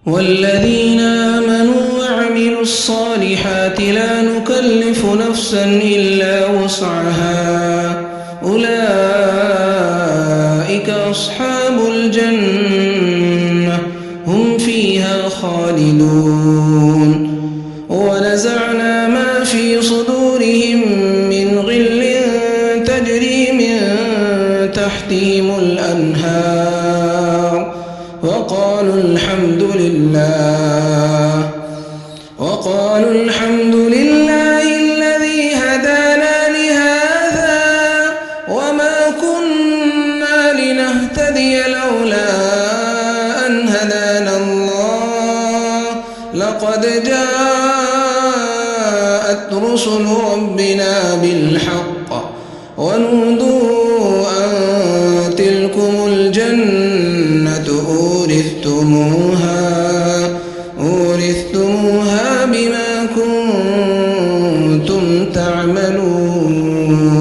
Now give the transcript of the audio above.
والذين آمنوا وعملوا الصالحات لا نكلف نفسا إلا وسعها أولئك أصحاب الجنة هم فيها خالدون ونزعنا ما في صدورهم من غل تجري من تحتهم الأنهار وقالوا الحمد لله الذي هدانا لهذا وما كنا لنهتدي لولا أن هدانا الله لقد جاءت رسل ربنا بالحق ونودوا أن تلكم الجنة أورثتموها بما كنتم تعملون.